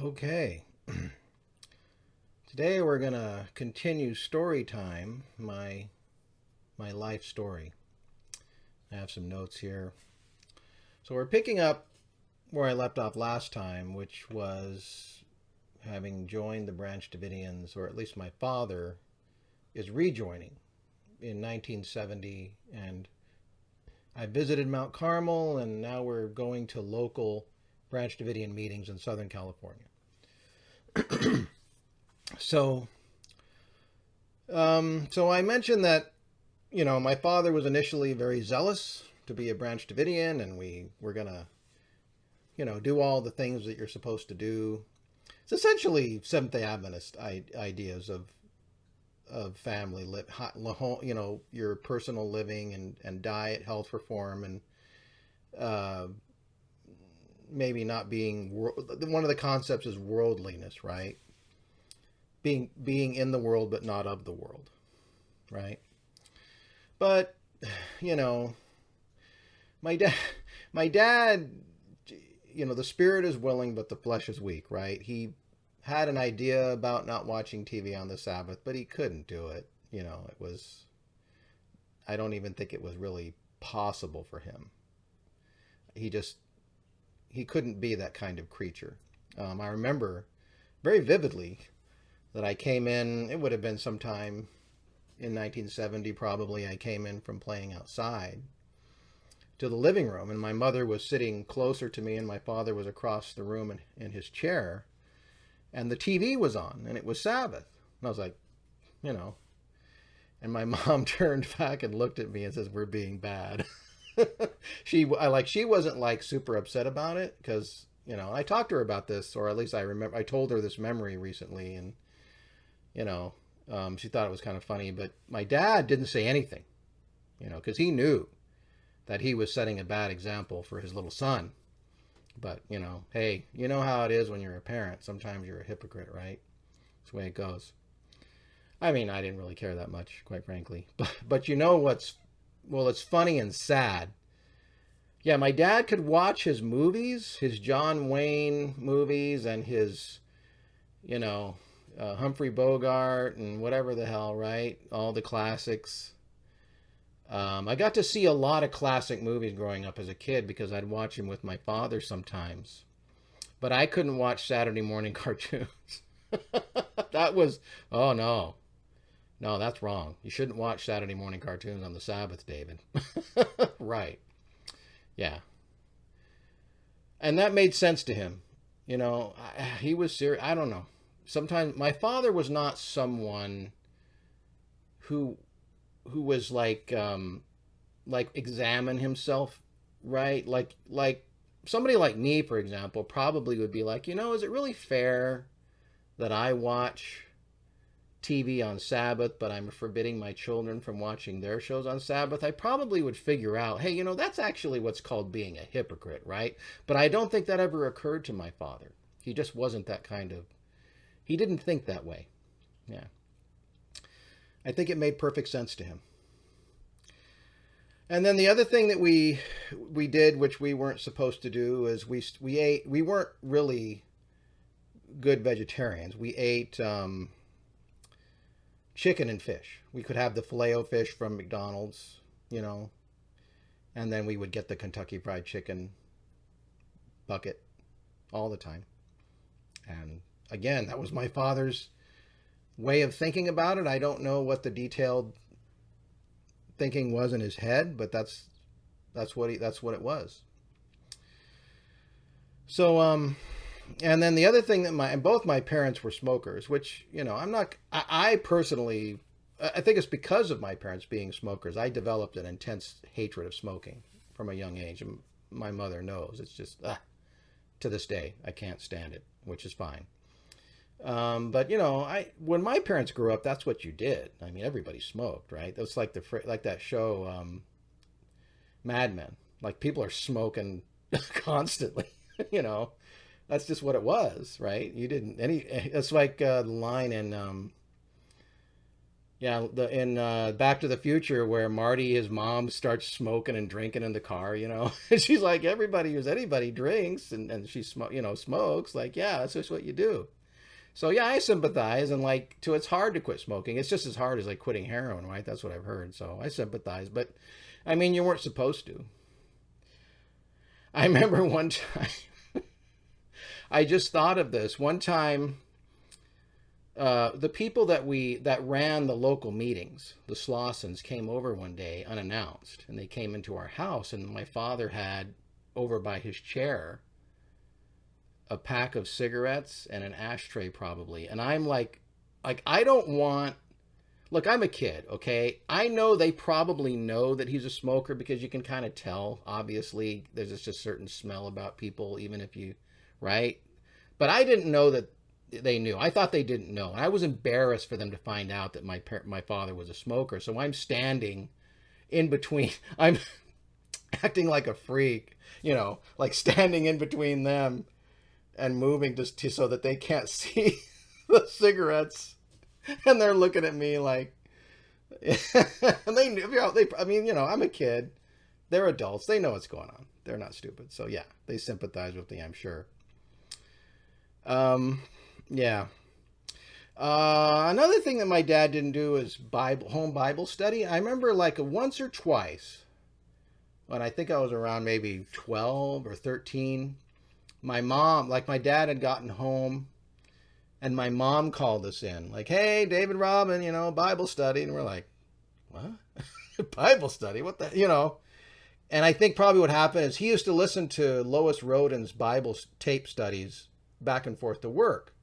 Okay. Today we're going to continue story time, my life story. I have some notes here. So we're picking up where I left off last time, which was having joined the Branch-Davidians, or at least my father is rejoining in 1970, and I visited Mount Carmel, and now we're going to local Branch-Davidian meetings in Southern California. So, so I mentioned that, my father was initially very zealous to be a Branch Davidian, and we were gonna, do all the things that you're supposed to do. It's essentially Seventh Day Adventist ideas of family, your personal living and diet, health reform, and maybe not being. One of the concepts is worldliness, right? Being in the world but not of the world, right? But my dad my dad the spirit is willing but the flesh is weak, right? He had an idea about not watching TV on the Sabbath, but he couldn't do it. It was, I don't even think it was really possible for him. He couldn't be that kind of creature. I remember very vividly that I came in, it would have been sometime in 1970 probably. I came in from playing outside to the living room, and my mother was sitting closer to me and my father was across the room in his chair, and the TV was on and it was Sabbath. And I was like, and my mom turned back and looked at me and says, "We're being bad." She wasn't like super upset about it, because I talked to her about this, or at least I remember I told her this memory recently, and she thought it was kind of funny. But my dad didn't say anything, because he knew that he was setting a bad example for his little son. But, hey, you know how it is when you're a parent. Sometimes you're a hypocrite, right? That's the way it goes. I mean, I didn't really care that much, quite frankly. But it's funny and sad. Yeah, my dad could watch his movies, his John Wayne movies, and his, Humphrey Bogart and whatever the hell, right? All the classics. I got to see a lot of classic movies growing up as a kid because I'd watch them with my father sometimes. But I couldn't watch Saturday morning cartoons. That was, oh no. No, that's wrong. You shouldn't watch Saturday morning cartoons on the Sabbath, David. Right. Yeah. And that made sense to him. He was serious. I don't know. Sometimes my father was not someone who was like examine himself, right? Like somebody like me, for example, probably would be like, is it really fair that I watch TV on Sabbath, but I'm forbidding my children from watching their shows on Sabbath? I probably would figure out, hey, that's actually what's called being a hypocrite, right? But I don't think that ever occurred to my father. He just wasn't that kind of, he didn't think that way. Yeah. I think it made perfect sense to him. And then the other thing that we did, which we weren't supposed to do, is we weren't really good vegetarians. We ate chicken and fish. We could have the Filet-O-Fish from McDonald's, and then we would get the Kentucky Fried Chicken bucket all the time. And again, that was my father's way of thinking about it. I don't know what the detailed thinking was in his head, but that's what it was. So and then the other thing that both my parents were smokers, which I personally, I think it's because of my parents being smokers, I developed an intense hatred of smoking from a young age, and my mother knows. It's just to this day I can't stand it, which is fine. But when my parents grew up, that's what you did. I mean, everybody smoked, right? It was like that show, Mad Men. Like, people are smoking constantly. That's just what it was, right? You didn't any. It's like the line in Yeah, in Back to the Future, where Marty, his mom, starts smoking and drinking in the car, and she's like, everybody who's anybody drinks, and she smokes. Like, yeah, that's just what you do. So yeah, I sympathize, and like, it's hard to quit smoking. It's just as hard as like quitting heroin, right? That's what I've heard. So I sympathize, but I mean, you weren't supposed to. I remember one time, I just thought of this one time. The people that ran the local meetings, the Slossons, came over one day unannounced, and they came into our house, and my father had over by his chair a pack of cigarettes and an ashtray probably, and I'm like I don't want. Look, I'm a kid, okay? I know they probably know that he's a smoker because you can kind of tell. Obviously, there's just a certain smell about people, even if you, right? But I didn't know that they knew. I thought they didn't know. And I was embarrassed for them to find out that my father was a smoker. So I'm standing in between. I'm acting like a freak, like standing in between them and moving just so that they can't see the cigarettes. And they're looking at me like, and I mean, I'm a kid. They're adults. They know what's going on. They're not stupid. So yeah, they sympathize with me, I'm sure. Yeah. Another thing that my dad didn't do is home Bible study. I remember like once or twice when I think I was around maybe 12 or 13. My dad had gotten home. And my mom called us in, like, hey, David Robin, Bible study. And we're like, what? Bible study? What the. And I think probably what happened is he used to listen to Lois Roden's Bible tape studies back and forth to work.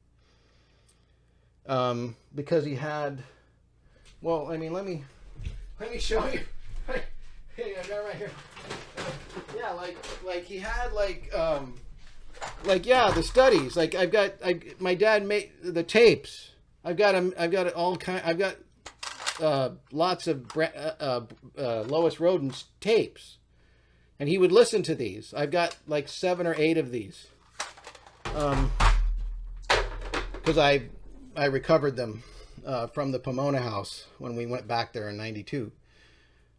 Because he had, well, I mean, let me show you. Hey, I got it right here. Yeah, like he had yeah, the studies. Like my dad made the tapes. I've got lots of Lois Roden's tapes, and he would listen to these. I've got like 7 or 8 of these, because I recovered them from the Pomona house when we went back there in '92,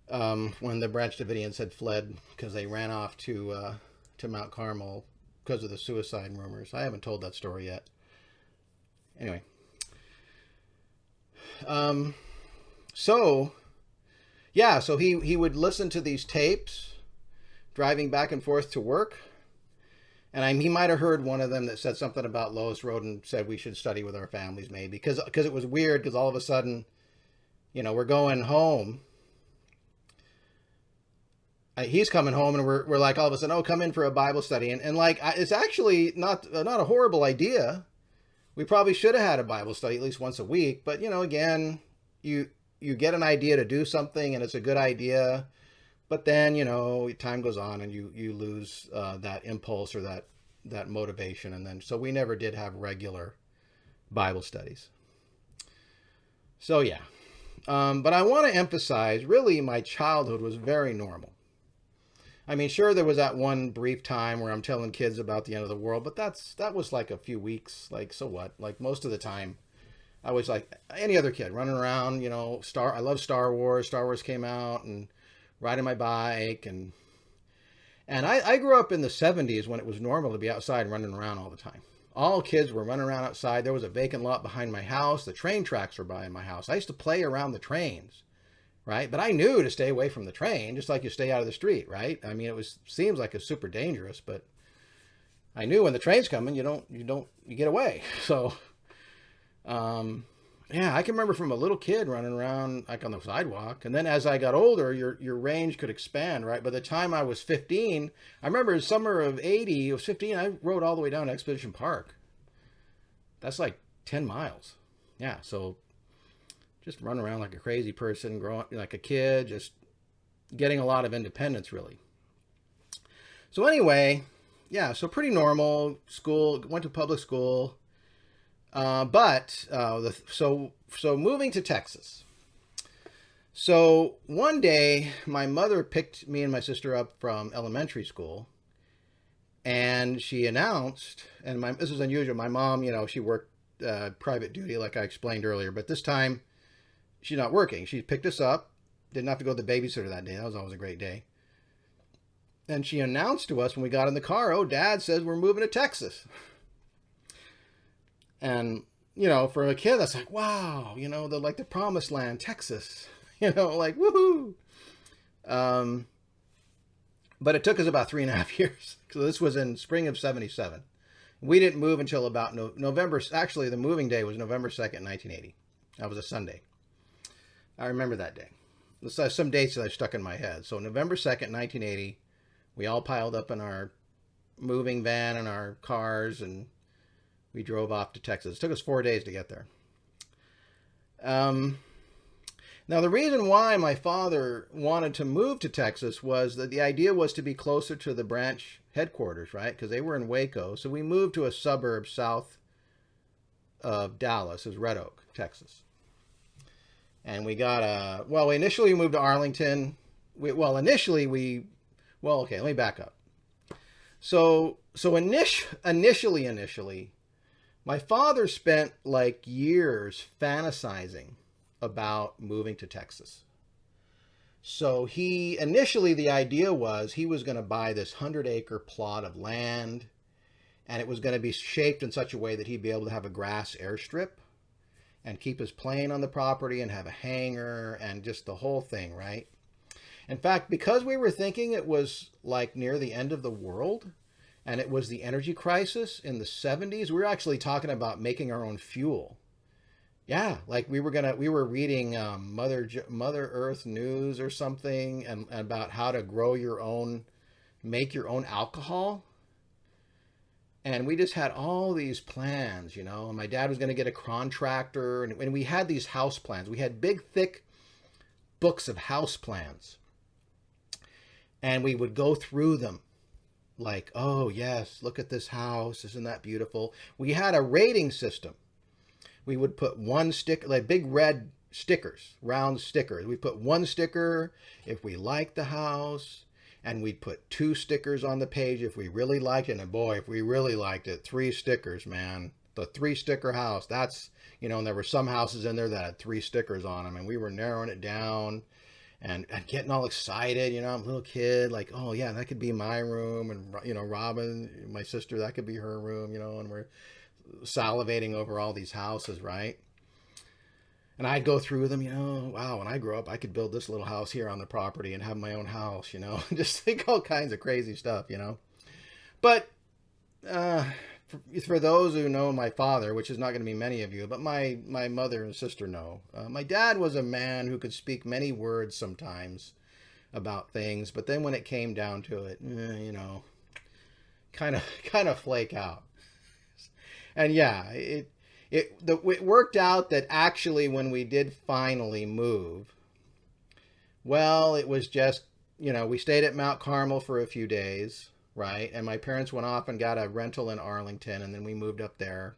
when the Branch-Davidians had fled because they ran off to Mount Carmel because of the suicide rumors. I haven't told that story yet. Anyway. So he would listen to these tapes driving back and forth to work. And he might have heard one of them that said something about Lois Roden said we should study with our families maybe. Because it was weird because all of a sudden, we're going home. He's coming home and we're like all of a sudden, oh, come in for a Bible study. And like, it's actually not a horrible idea. We probably should have had a Bible study at least once a week. But, again, you get an idea to do something and it's a good idea. But then, time goes on and you lose that impulse or that motivation. And then, so we never did have regular Bible studies. So, yeah. But I want to emphasize, really, my childhood was very normal. I mean, sure, there was that one brief time where I'm telling kids about the end of the world, but that was like a few weeks. Like, so what? Like, most of the time, I was like any other kid running around, I love Star Wars. Star Wars came out, and riding my bike. And I grew up in the 70s when it was normal to be outside running around all the time. All kids were running around outside. There was a vacant lot behind my house. The train tracks were behind my house. I used to play around the trains. Right? But I knew to stay away from the train, just like you stay out of the street, right? I mean, seems like it's super dangerous, but I knew when the train's coming, you get away. So, yeah, I can remember from a little kid running around like on the sidewalk. And then as I got older, your range could expand, right? By the time I was 15, I remember summer of 80, I was 15, I rode all the way down to Expedition Park. That's like 10 miles. Yeah, so just run around like a crazy person, growing like a kid, just getting a lot of independence, really. So anyway, yeah, so pretty normal school, went to public school. So moving to Texas. So one day, my mother picked me and my sister up from elementary school, and she announced, and this is unusual, my mom, she worked private duty, like I explained earlier, but this time, she's not working. She picked us up. Didn't have to go to the babysitter that day. That was always a great day. And she announced to us when we got in the car, "Oh, Dad says we're moving to Texas." And, for a kid, that's like, wow, they're like the promised land, Texas, like, woohoo. But it took us about 3.5 years. So this was in spring of 1977. We didn't move until about November. Actually, the moving day was November 2nd, 1980. That was a Sunday. I remember that day. Some dates that I stuck in my head. So November 2nd, 1980, we all piled up in our moving van and our cars, and we drove off to Texas. It took us 4 days to get there. Now, the reason why my father wanted to move to Texas was that the idea was to be closer to the branch headquarters, right? Because they were in Waco. So we moved to a suburb south of Dallas, is Red Oak, Texas. And we got initially we moved to Arlington. Let me back up. So initially, my father spent like years fantasizing about moving to Texas. So initially the idea was he was going to buy this 100-acre plot of land, and it was going to be shaped in such a way that he'd be able to have a grass airstrip and keep his plane on the property and have a hangar and just the whole thing, right? In fact, because we were thinking it was like near the end of the world and it was the energy crisis in the 70s, we were actually talking about making our own fuel. Yeah, like we were reading Mother Earth News or something, and about how to make your own alcohol. And we just had all these plans, and my dad was going to get a contractor, and we had these house plans. We had big, thick books of house plans. And we would go through them like, oh yes, look at this house. Isn't that beautiful? We had a rating system. We would put one sticker, like big red stickers, round stickers. We put one sticker if we liked the house, and we'd put 2 stickers on the page if we really liked it. And boy, if we really liked it, 3 stickers, man. The 3-sticker house, that's, and there were some houses in there that had 3 stickers on them, and we were narrowing it down and getting all excited. I'm a little kid, like, oh yeah, that could be my room. And, Robin, my sister, that could be her room, and we're salivating over all these houses, right? And I'd go through them, wow, when I grow up, I could build this little house here on the property and have my own house, just think all kinds of crazy stuff, But for those who know my father, which is not going to be many of you, but my mother and sister know, my dad was a man who could speak many words sometimes about things, but then when it came down to it, kind of flake out. And yeah, it worked out that actually when we did finally move, well, it was just, we stayed at Mount Carmel for a few days, right? And my parents went off and got a rental in Arlington, and then we moved up there.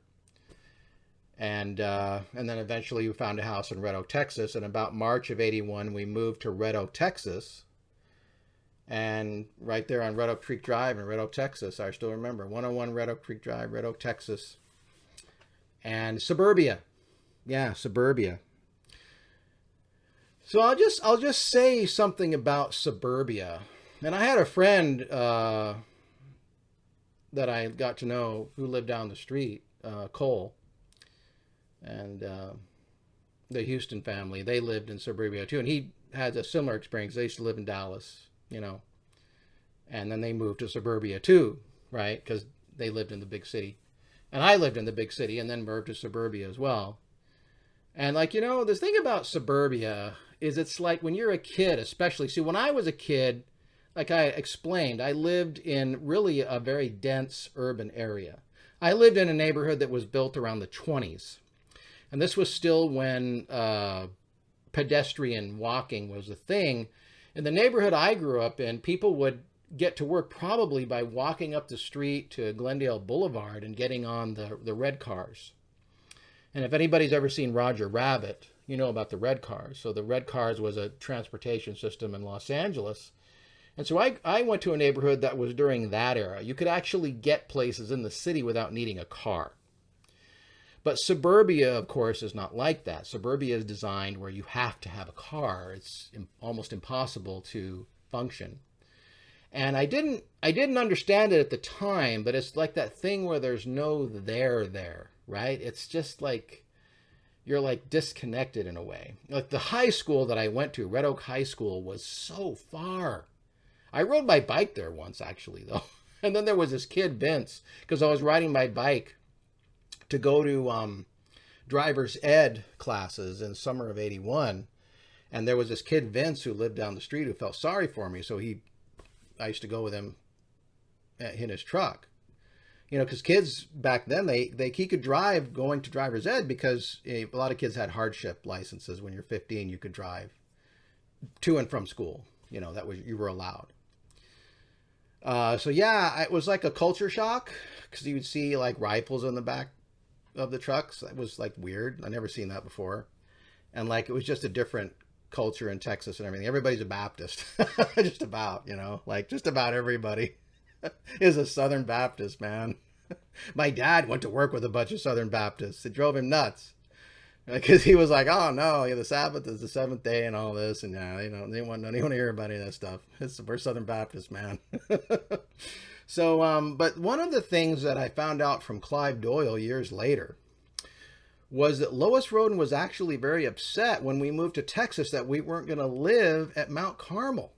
And then eventually we found a house in Red Oak, Texas. And about March of 1981, we moved to Red Oak, Texas. And right there on Red Oak Creek Drive in Red Oak, Texas, I still remember, 101 Red Oak Creek Drive, Red Oak, Texas. And suburbia. Yeah, suburbia. So I'll just say something about suburbia. And I had a friend that I got to know who lived down the street, Cole. And the Houston family, they lived in suburbia too. And he had a similar experience. They used to live in Dallas, and then they moved to suburbia too, right? Because they lived in the big city. And I lived in the big city and then moved to suburbia as well. And the thing about suburbia is it's like when you're a kid, especially. See, when I was a kid, like I explained, I lived in really a very dense urban area. I lived in a neighborhood that was built around the 1920s. And this was still when pedestrian walking was a thing. In the neighborhood I grew up in, people would get to work probably by walking up the street to Glendale Boulevard and getting on the red cars. And if anybody's ever seen Roger Rabbit, you know about the red cars. So the red cars was a transportation system in Los Angeles. And so I went to a neighborhood that was during that era. You could actually get places in the city without needing a car. But suburbia, of course, is not like that. Suburbia is designed where you have to have a car. It's almost impossible to function. And I didn't understand it at the time, but it's like that thing where there's no there, right? It's just like you're like disconnected in a way. Like the high school that I went to, Red Oak High School, was so far. I rode my bike there once, actually, though. And then there was this kid, Vince, because I was riding my bike to go to driver's ed classes in summer of '81. And there was this kid, Vince, who lived down the street who felt sorry for me. So I used to go with him in his truck. You know, because kids back then, he could drive going to driver's ed because a lot of kids had hardship licenses. When you're 15, you could drive to and from school. You know, you were allowed. So yeah, it was like a culture shock because you would see like rifles in the back of the trucks. It was like weird. I never seen that before. And like, it was just a different culture in Texas and everything. Everybody's a Baptist, just about, like just about everybody is a Southern Baptist, man. My dad went to work with a bunch of Southern Baptists. It drove him nuts because he was like, oh no, the Sabbath is the seventh day and all this. And yeah, they want to hear about any of that stuff. We're Southern Baptists, man. So, but one of the things that I found out from Clive Doyle years later was that Lois Roden was actually very upset when we moved to Texas that we weren't going to live at Mount Carmel.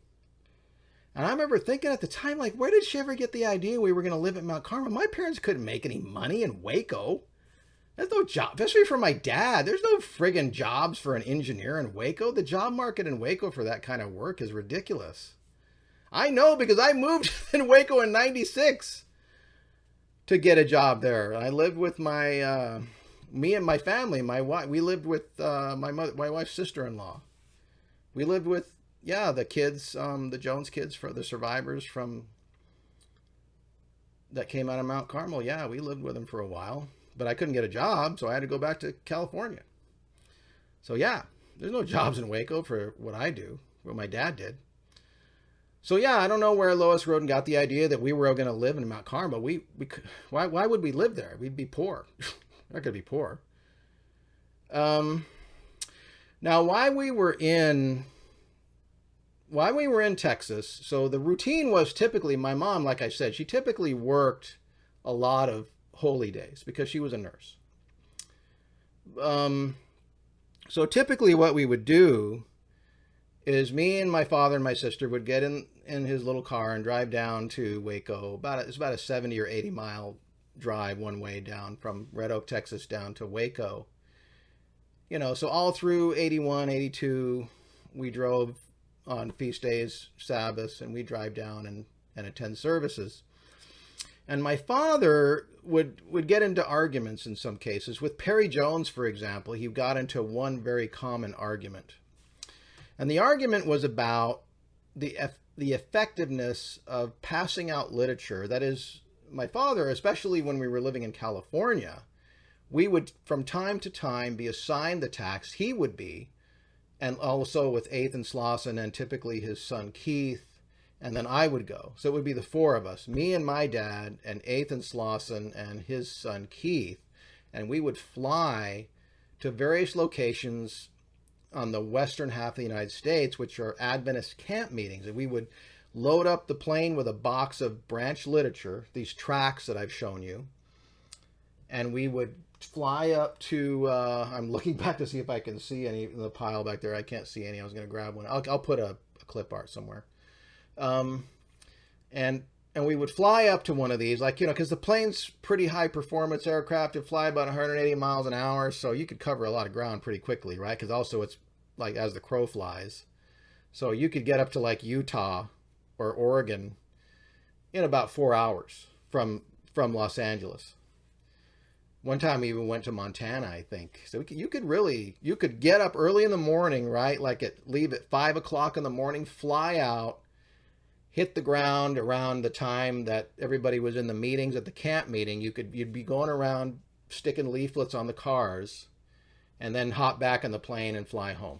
And I remember thinking at the time, like, where did she ever get the idea we were going to live at Mount Carmel? My parents couldn't make any money in Waco. There's no job, especially for my dad. There's no friggin' jobs for an engineer in Waco. The job market in Waco for that kind of work is ridiculous. I know because I moved in Waco in '96 to get a job there. I lived with me and my family, my wife. We lived with my wife's sister-in-law. We lived with the kids, the Jones kids, for the survivors that came out of Mount Carmel. Yeah, we lived with them for a while, but I couldn't get a job, so I had to go back to California. So yeah, there's no jobs in Waco for what I do, what my dad did. So yeah, I don't know where Lois Roden got the idea that we were going to live in Mount Carmel. Why would we live there? We'd be poor. Not going to be poor. Now, why we were in Texas, so the routine was typically, my mom, like I said, she typically worked a lot of holy days because she was a nurse. So typically what we would do is me and my father and my sister would get in his little car and drive down to Waco. It's about a 70 or 80 mile drive one way down from Red Oak, Texas, down to Waco. So all through 81, 82, we drove on feast days, Sabbaths, and we drive down and attend services. And my father would get into arguments in some cases. With Perry Jones, for example, he got into one very common argument. And the argument was about the effectiveness of passing out literature. That is, my father, especially when we were living in California, we would from time to time be assigned the tax. He would be, and also with Ethan Slauson and typically his son Keith, and then I would go. So it would be the four of us, me and my dad and Ethan Slauson and his son Keith, and we would fly to various locations on the western half of the United States, which are Adventist camp meetings. And we would load up the plane with a box of branch literature, these tracts that I've shown you. And we would fly up to, I'm looking back to see if I can see any in the pile back there. I can't see any. I was going to grab one. I'll put a clip art somewhere. And we would fly up to one of these, like, because the plane's pretty high performance aircraft. It fly about 180 miles an hour. So you could cover a lot of ground pretty quickly, right? Because also it's like as the crow flies. So you could get up to like Utah or Oregon in about 4 hours from Los Angeles. One time we even went to Montana, I think. So you could get up early in the morning, right? Like leave at 5 o'clock in the morning, fly out, hit the ground around the time that everybody was in the meetings at the camp meeting. You'd be going around sticking leaflets on the cars and then hop back in the plane and fly home.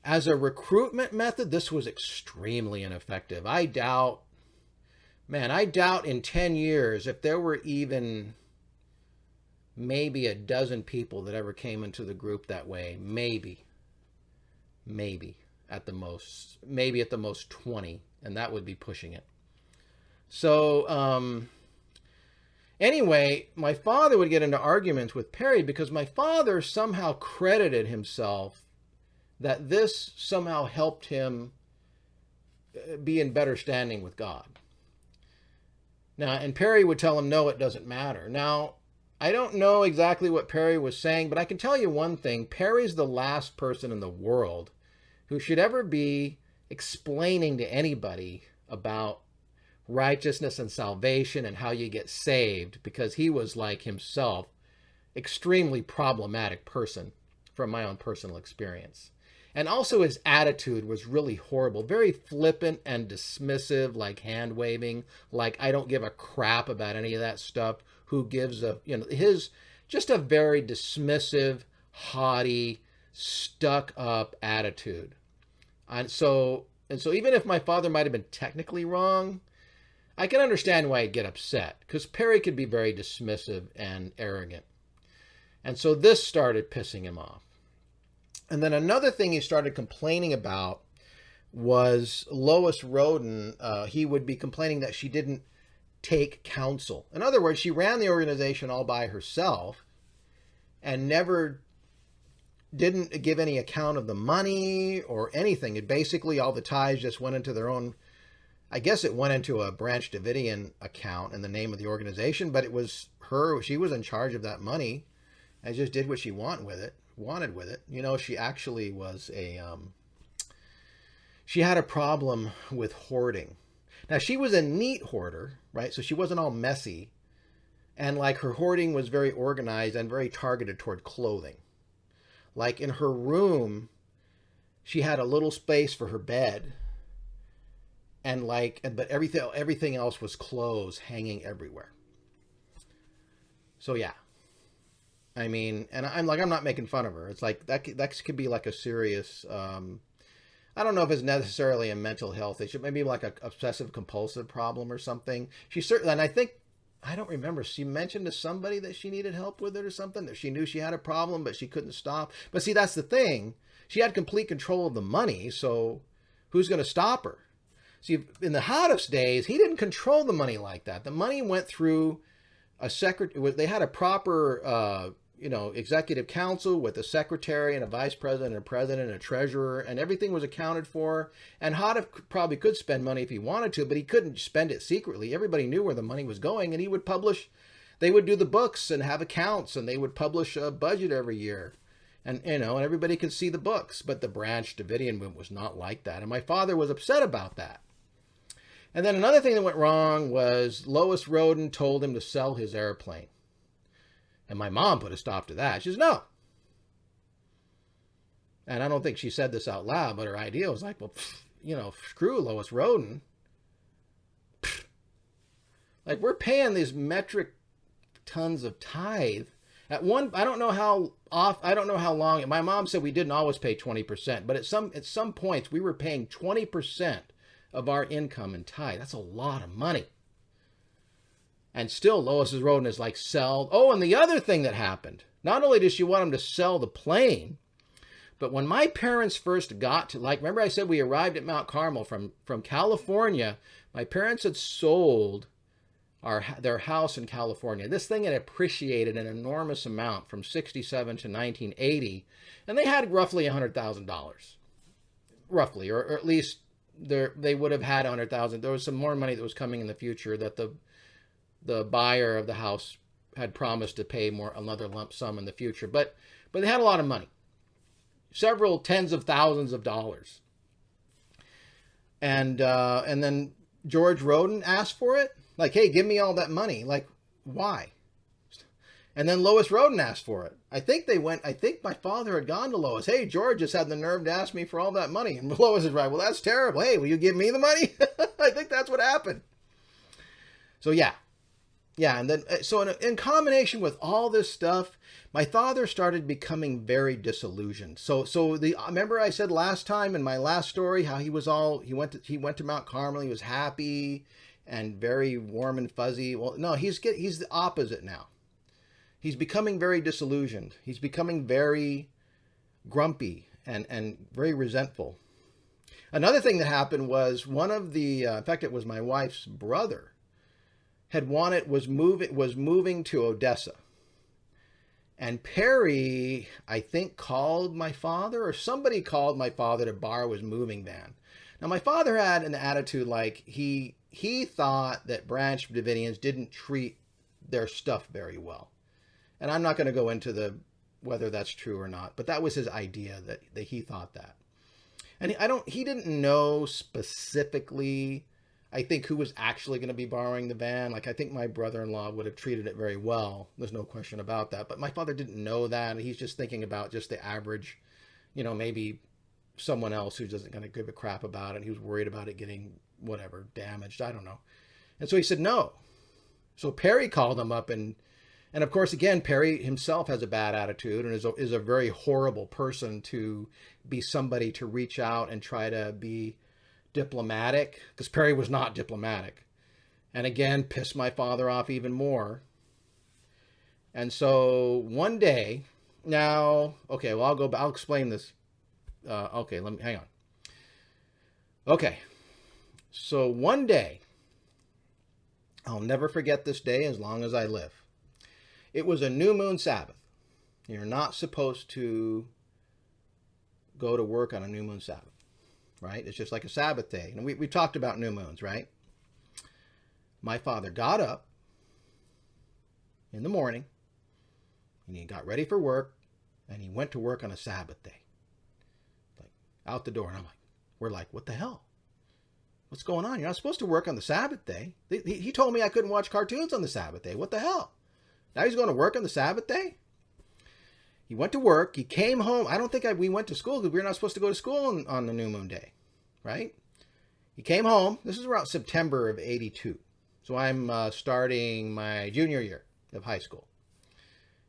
As a recruitment method, this was extremely ineffective. I doubt in 10 years if there were even maybe a dozen people that ever came into the group that way. Maybe at the most, 20, and that would be pushing it. So, anyway, my father would get into arguments with Perry because my father somehow credited himself that this somehow helped him be in better standing with God. Now, and Perry would tell him, no, it doesn't matter. Now, I don't know exactly what Perry was saying, but I can tell you one thing. Perry's the last person in the world who should ever be explaining to anybody about righteousness and salvation and how you get saved, because he was, like himself, extremely problematic person from my own personal experience. And also his attitude was really horrible, very flippant and dismissive, like hand waving, like I don't give a crap about any of that stuff. Who gives a, just a very dismissive, haughty, stuck up attitude. And so even if my father might have been technically wrong, I can understand why he'd get upset, because Perry could be very dismissive and arrogant. And so this started pissing him off. And then another thing he started complaining about was Lois Roden. He would be complaining that she didn't take counsel. In other words, she ran the organization all by herself and never didn't give any account of the money or anything. It basically, all the ties just went into their own, I guess it went into a Branch-Davidian account in the name of the organization, but it was her, she was in charge of that money and just did what she wanted with it. She actually was she had a problem with hoarding. Now, she was a neat hoarder, right? So she wasn't all messy. And like her hoarding was very organized and very targeted toward clothing. Like in her room, she had a little space for her bed. And but everything else was clothes hanging everywhere. So yeah. I mean, and I'm not making fun of her. It's like that could be like a serious, I don't know if it's necessarily a mental health issue, maybe like a obsessive compulsive problem or something. She certainly, and I don't remember, she mentioned to somebody that she needed help with it or something, that she knew she had a problem, but she couldn't stop. But see, that's the thing. She had complete control of the money, so who's going to stop her? See, in the Hoddif's days, he didn't control the money like that. The money went through a secretary. They had a proper, executive council with a secretary and a vice president and a president and a treasurer, and everything was accounted for. And Hoddif probably could spend money if he wanted to, but he couldn't spend it secretly. Everybody knew where the money was going, and they would do the books and have accounts, and they would publish a budget every year. And, and everybody could see the books. But the Branch-Davidian movement was not like that. And my father was upset about that. And then another thing that went wrong was Lois Roden told him to sell his airplane. And my mom put a stop to that. She says, no. And I don't think she said this out loud, but her idea was like, well, screw Lois Roden. Like, we're paying these metric tons of tithe. I don't know how long. My mom said we didn't always pay 20%, but at some points we were paying 20% of our income in tithe. That's a lot of money. And still, Lois Roden is like, sell. Oh, and the other thing that happened, not only did she want him to sell the plane, but when my parents first got to, remember I said we arrived at Mount Carmel from California, my parents had sold their house in California. This thing had appreciated an enormous amount from 1967 to 1980, and they had roughly $100,000. Roughly, or at least they would have had $100,000. There was some more money that was coming in the future that the buyer of the house had promised to pay another lump sum in the future. But they had a lot of money. Several tens of thousands of dollars. And then George Roden asked for it. Like, hey, give me all that money. Like, why? And then Lois Roden asked for it. I think my father had gone to Lois. Hey, George just had the nerve to ask me for all that money. And Lois is right. Well, that's terrible. Hey, will you give me the money? I think that's what happened. So, yeah. Yeah, and then, so in combination with all this stuff, my father started becoming very disillusioned. So remember I said last time in my last story how he went to Mount Carmel, he was happy and very warm and fuzzy. Well, no, he's the opposite now. he's becoming very disillusioned. He's becoming very grumpy and very resentful. Another thing that happened was one of the, in fact, it was my wife's brother, was moving to Odessa. And Perry, I think, called my father, or somebody called my father to borrow his moving van. Now, my father had an attitude like he thought that Branch-Davidians didn't treat their stuff very well. And I'm not going to go into whether that's true or not, but that was his idea, that he thought that. And he didn't know specifically, I think, who was actually going to be borrowing the van. Like, I think my brother-in-law would have treated it very well. There's no question about that. But my father didn't know that. He's just thinking about just the average, maybe someone else who doesn't going to give a crap about it. He was worried about it getting whatever damaged. I don't know. And so he said no. So Perry called him up, and of course, again, Perry himself has a bad attitude and is a very horrible person to be somebody to reach out and try to be diplomatic, because Perry was not diplomatic. And again, pissed my father off even more. And so one day, now, okay, well, I'll explain this. Okay, hang on. Okay, so one day, I'll never forget this day as long as I live. It was a new moon Sabbath. You're not supposed to go to work on a new moon Sabbath, right? It's just like a Sabbath day. And we talked about new moons, right? My father got up in the morning, and he got ready for work, and he went to work on a Sabbath day. Like, out the door. And we're like, what the hell? What's going on? You're not supposed to work on the Sabbath day. He told me I couldn't watch cartoons on the Sabbath day. What the hell? Now he's going to work on the Sabbath day? He went to work. He came home. I don't think we went to school because we were not supposed to go to school on the new moon day, right? He came home. This is around September of 82. So I'm starting my junior year of high school.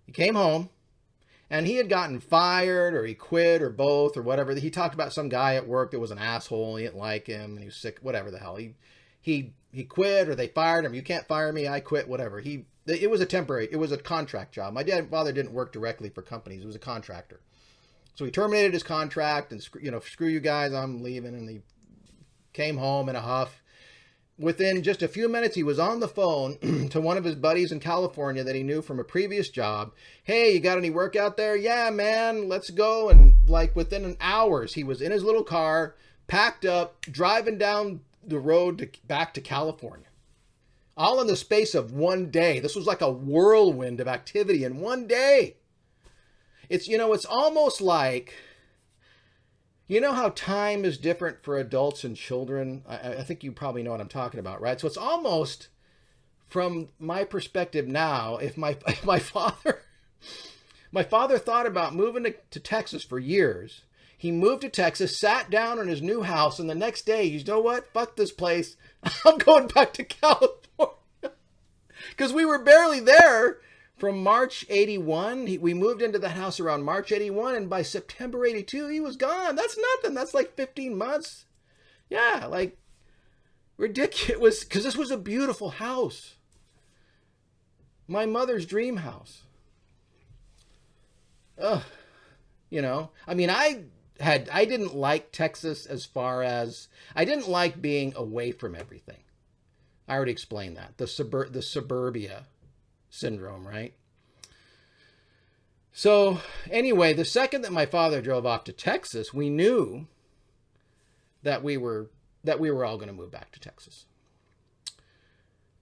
He came home, and he had gotten fired, or he quit, or both, or whatever. He talked about some guy at work that was an asshole. He didn't like him, and he was sick, whatever the hell. He quit, or they fired him. You can't fire me. I quit, whatever. It was a contract job. My father didn't work directly for companies. It was a contractor. So he terminated his contract and, screw you guys, I'm leaving. And he came home in a huff. Within just a few minutes, he was on the phone to one of his buddies in California that he knew from a previous job. Hey, you got any work out there? Yeah, man, let's go. And within hours, he was in his little car, packed up, driving down the road back to California. All in the space of one day. This was like a whirlwind of activity in one day. It's almost like, how time is different for adults and children? I think you probably know what I'm talking about, right? So it's almost, from my perspective now, if my father thought about moving to Texas for years. He moved to Texas, sat down in his new house, and the next day, you know what? Fuck this place. I'm going back to California. Because we were barely there from March 81. We moved into the house around March 81, and by September 82, he was gone. That's nothing. That's like 15 months. Yeah, like ridiculous. Because this was a beautiful house. My mother's dream house. Ugh. I didn't like Texas as far as, I didn't like being away from everything. I already explained that. The suburbia syndrome, right? So anyway, the second that my father drove off to Texas, we knew that we were all going to move back to Texas.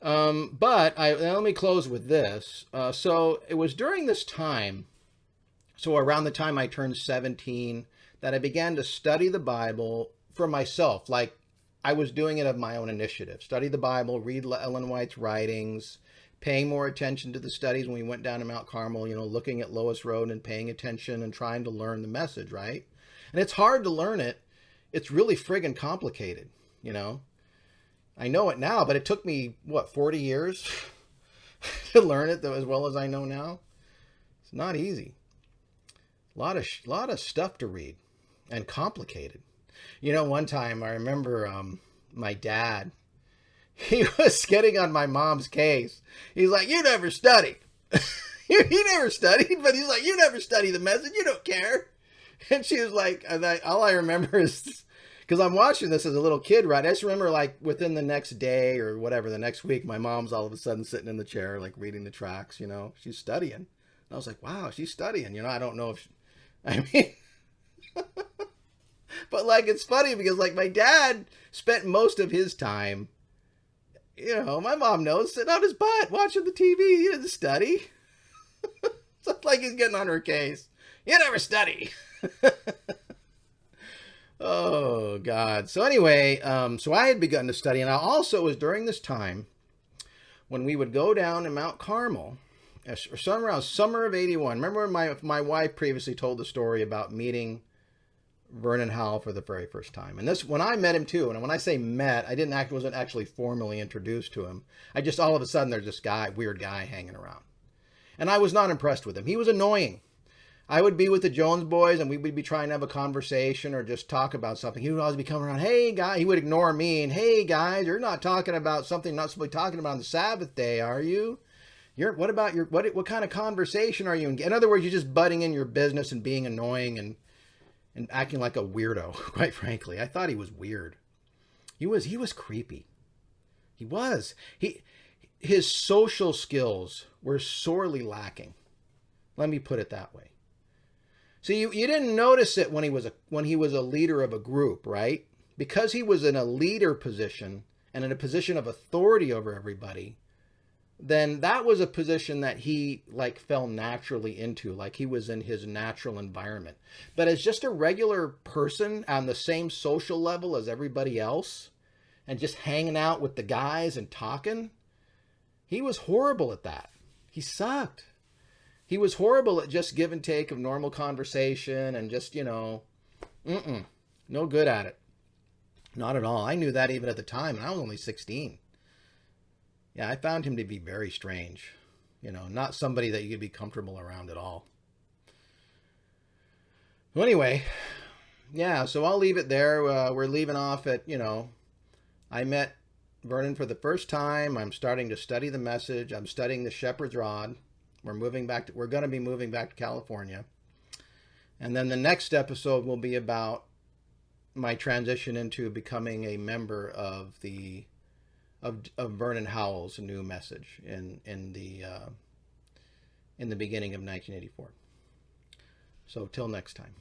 But let me close with this. So it was during this time, so around the time I turned 17, that I began to study the Bible for myself. Like, I was doing it of my own initiative. Study the Bible, read Ellen White's writings, paying more attention to the studies when we went down to Mount Carmel, looking at Lois Road and paying attention and trying to learn the message, right? And it's hard to learn it. It's really friggin' complicated, I know it now, but it took me, 40 years to learn it as well as I know now? It's not easy. A lot of stuff to read, and complicated. One time I remember my dad, he was getting on my mom's case. He's like, you never study. He never studied, but he's like, you never study the message. You don't care. And she was like, all I remember is, because I'm watching this as a little kid, right? I just remember like within the next day or whatever, the next week, my mom's all of a sudden sitting in the chair, like reading the tracks, she's studying. And I was like, wow, she's studying. I don't know if, I mean, but like, it's funny because like my dad spent most of his time, my mom knows, sitting on his butt, watching the TV. He didn't study. It's like he's getting on her case. You never study. Oh, God. So anyway, so I had begun to study. And I also was during this time when we would go down to Mount Carmel, around summer of 81. Remember when my wife previously told the story about meeting Vernon Howell for the very first time. And this, when I met him too, and when I say met, wasn't actually formally introduced to him. I just, all of a sudden, there's this weird guy hanging around. And I was not impressed with him. He was annoying. I would be with the Jones boys and we would be trying to have a conversation or just talk about something. He would always be coming around, hey, guy. He would ignore me and, hey, guys, you're not talking about something you're not supposed to be talking about on the Sabbath day, are you? What kind of conversation are you in? In other words, you're just butting in your business and being annoying and acting like a weirdo, quite frankly. I thought he was weird. He was creepy. He was. His social skills were sorely lacking. Let me put it that way. So you didn't notice it when he was a leader of a group, right? Because he was in a leader position and in a position of authority over everybody, then that was a position that he like fell naturally into, like he was in his natural environment. But as just a regular person on the same social level as everybody else and just hanging out with the guys and talking, he was horrible at that. He sucked. He was horrible at just give and take of normal conversation and just, no good at it. Not at all. I knew that even at the time, and I was only 16. Yeah, I found him to be very strange. Not somebody that you could be comfortable around at all. Well, anyway, yeah, so I'll leave it there. We're leaving off at, I met Vernon for the first time. I'm starting to study the message. I'm studying the shepherd's rod. We're going to be moving back to California. And then the next episode will be about my transition into becoming a member of Vernon Howell's new message in the beginning of 1984. So till next time.